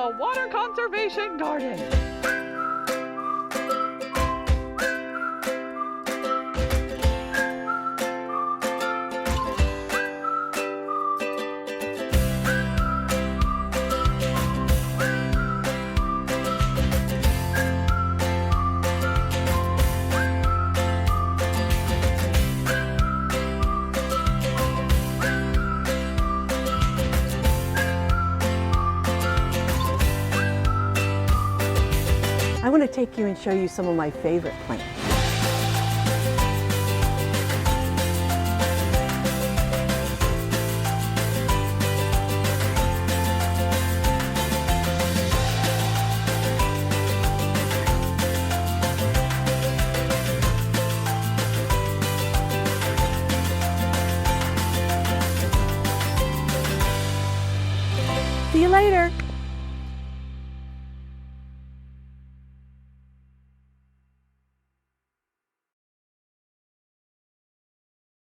the Water Conservation Garden. I want to take you and show you some of my favorite plants. See you later.